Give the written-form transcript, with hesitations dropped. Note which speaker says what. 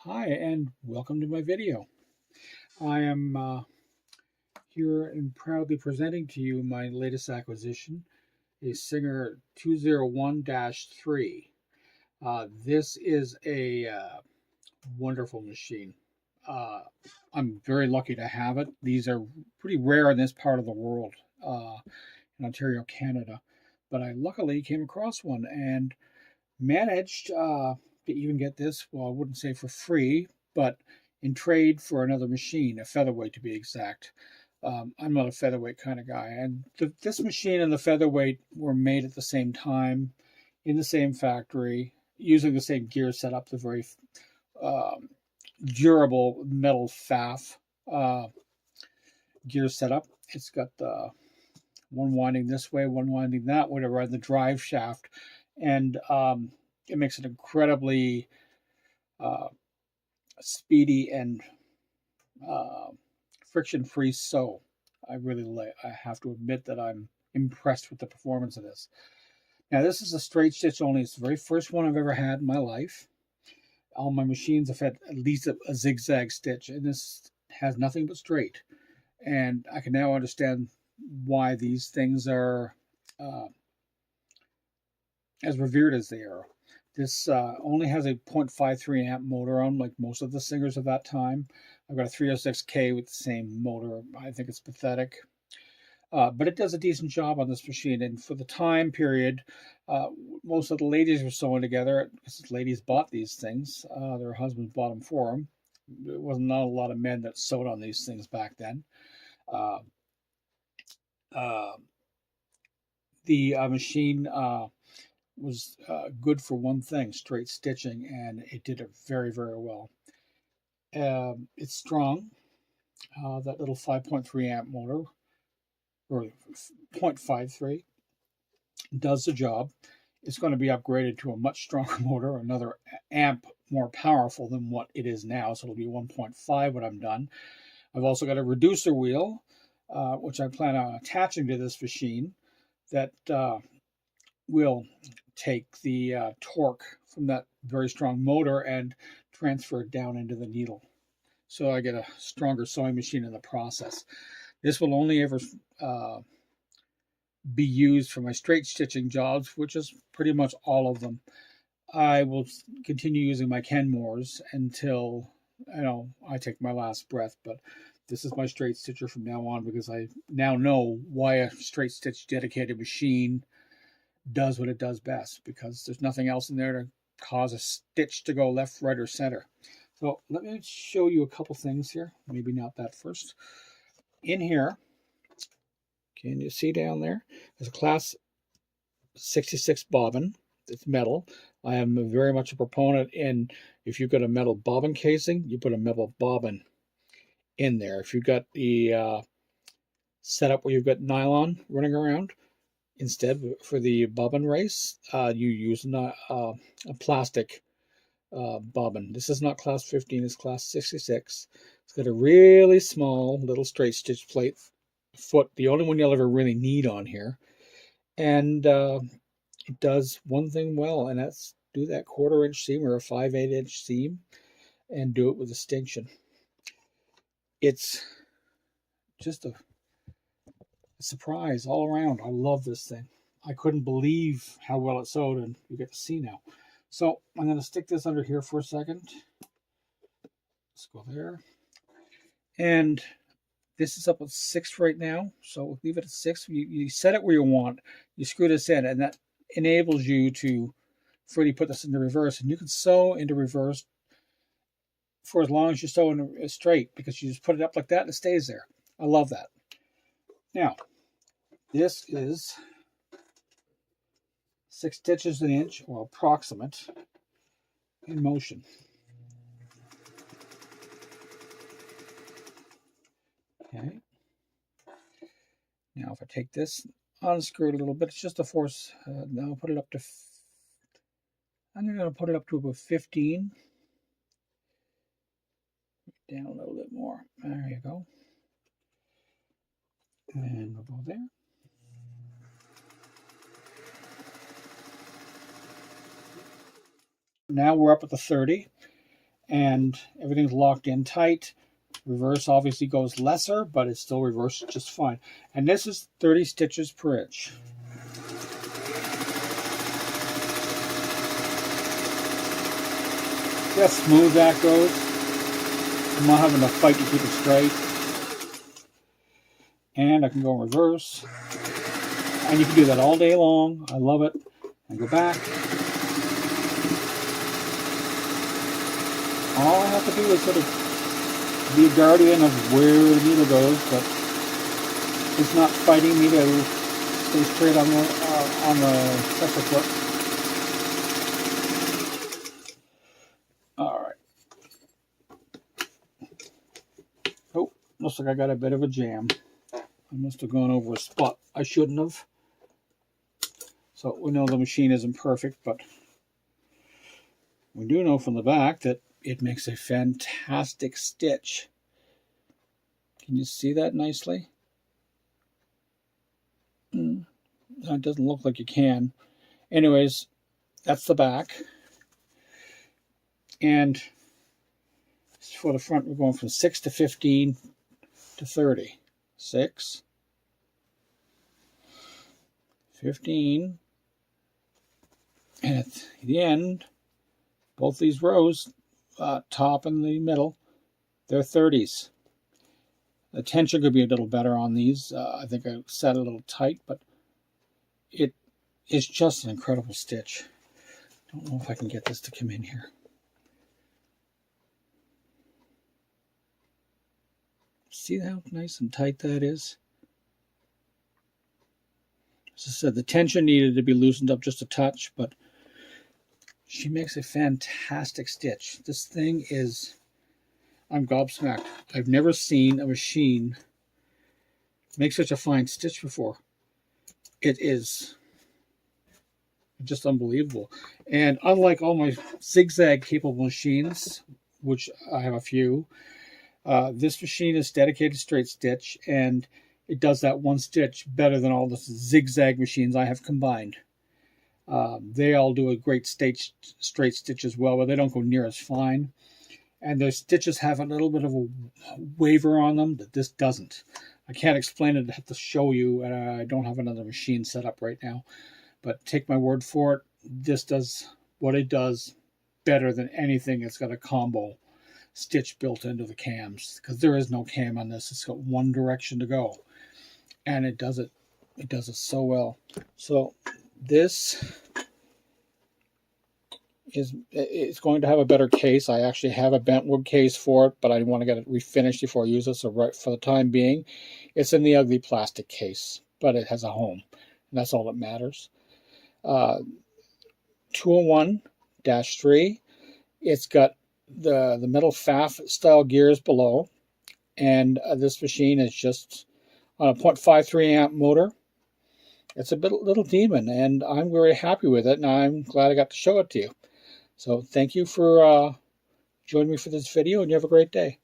Speaker 1: Hi, and welcome to my video. I am here and proudly presenting to you my latest acquisition, a Singer 201-3. This is a wonderful machine. Uh, I'm very lucky to have it. These are pretty rare in this part of the world, in Ontario, Canada. But I luckily came across one and managed to even get this, well, I wouldn't say for free, but in trade for another machine, a featherweight to be exact. I'm not a featherweight kind of guy. And this machine and the featherweight were made at the same time, in the same factory, using the same gear setup, the very um, durable metal FAF gear setup. It's got one winding this way, one winding that way to run the drive shaft. And it makes it incredibly uh, speedy and uh, friction-free sew. I have to admit that I'm impressed with the performance of this. Now, this is a straight stitch only. It's the very first one I've ever had in my life. All my machines have had at least a zigzag stitch, and this has nothing but straight. And I can now understand why these things are uh, as revered as they are. This only has a 0.53 amp motor on, like most of the Singers of that time. I've got a 306K with the same motor. I think it's pathetic. But it does a decent job on this machine. And for the time period, uh, most of the ladies were sewing together because ladies bought these things. Their husbands bought them for them. There was not a lot of men that sewed on these things back then. Uh, uh, the machine was good for one thing, straight stitching, and it did it very, very well. It's strong. That little 5.3 amp motor, or 0.53, does the job. It's going to be upgraded to a much stronger motor, another amp more powerful than what it is now, so it'll be 1.5 when I'm done. I've also got a reducer wheel, which I plan on attaching to this machine, that will take the torque from that very strong motor and transfer it down into the needle. So I get a stronger sewing machine in the process. This will only ever be used for my straight stitching jobs, which is pretty much all of them. I will continue using my Kenmores until I take my last breath, but this is my straight stitcher from now on because I now know why a straight stitch dedicated machine does what it does best, because there's nothing else in there to cause a stitch to go left, right, or center. So let me show you a couple things here. Maybe not that first. In here, can you see down there? There's a class 66 bobbin. It's metal. I am very much a proponent in, if you've got a metal bobbin casing, you put a metal bobbin in there. If you've got the setup where you've got nylon running around, instead, for the bobbin race, you use a plastic bobbin. This is not class 15, it's class 66. It's got a really small little straight stitch plate foot, the only one you'll ever really need on here. And it does one thing well, and that's do that 1/4 inch seam or a 5/8 inch seam and do it with distinction. It's just a surprise all around. I love this thing. I couldn't believe how well it sewed, and you get to see now. So I'm going to stick this under here for a second. Let's go there. And this is up at 6 right now, so we'll leave it at 6. You set it where you want. You screw this in, and that enables you to freely put this into reverse. And you can sew into reverse for as long as you sew in straight, because you just put it up like that and it stays there. I love that. Now, this is 6 stitches an inch, or approximate, in motion. Okay. Now, if I take this, unscrew it a little bit, it's just a force. Now I'll put it up to, I'm going to put it up to about 15. Down a little bit more. There you go. And we'll go there. Now we're up at the 30. and everything's locked in tight. Reverse obviously goes lesser, but it's still reversed just fine. And this is 30 stitches per inch. See how smooth that goes? I'm not having to fight to keep it straight. And I can go in reverse. And you can do that all day long. I love it. And go back. All I have to do is sort of be a guardian of where the needle goes, but it's not fighting me to stay straight on the second foot. All right. Oh, looks like I got a bit of a jam. I must have gone over a spot I shouldn't have. So we know the machine isn't perfect, but we do know from the back that it makes a fantastic stitch. Can you see that nicely? It doesn't look like you can. Anyways, that's the back. And for the front, we're going from 6 to 15 to 30. 6, 15, and at the end, both these rows, top and the middle, they're 30s. The tension could be a little better on these. I think I set it a little tight, but it is just an incredible stitch. Don't know if I can get this to come in here. See how nice and tight that is? As I said, the tension needed to be loosened up just a touch, but she makes a fantastic stitch. This thing is, I'm gobsmacked. I've never seen a machine make such a fine stitch before. It is just unbelievable. And unlike all my zigzag capable machines, which I have a few, this machine is dedicated straight stitch, and it does that one stitch better than all the zigzag machines I have combined. They all do a great straight stitch as well, but they don't go near as fine. And their stitches have a little bit of a waver on them that this doesn't. I can't explain it. I have to show you. I don't have another machine set up right now. But take my word for it, this does what it does better than anything. It's got a combo stitch built into the cams, because there is no cam on this. It's got one direction to go, and it does it so well. So this it's going to have a better case. I actually have a bentwood case for it, but I want to get it refinished before I use it. So right for the time being, it's in the ugly plastic case, but it has a home, and that's all that matters. 201-3. It's got the metal FAF style gears below, and this machine is just on a 0.53 amp motor. It's a little demon, and I'm very happy with it, and I'm glad I got to show it to you. So thank you for joining me for this video, and you have a great day.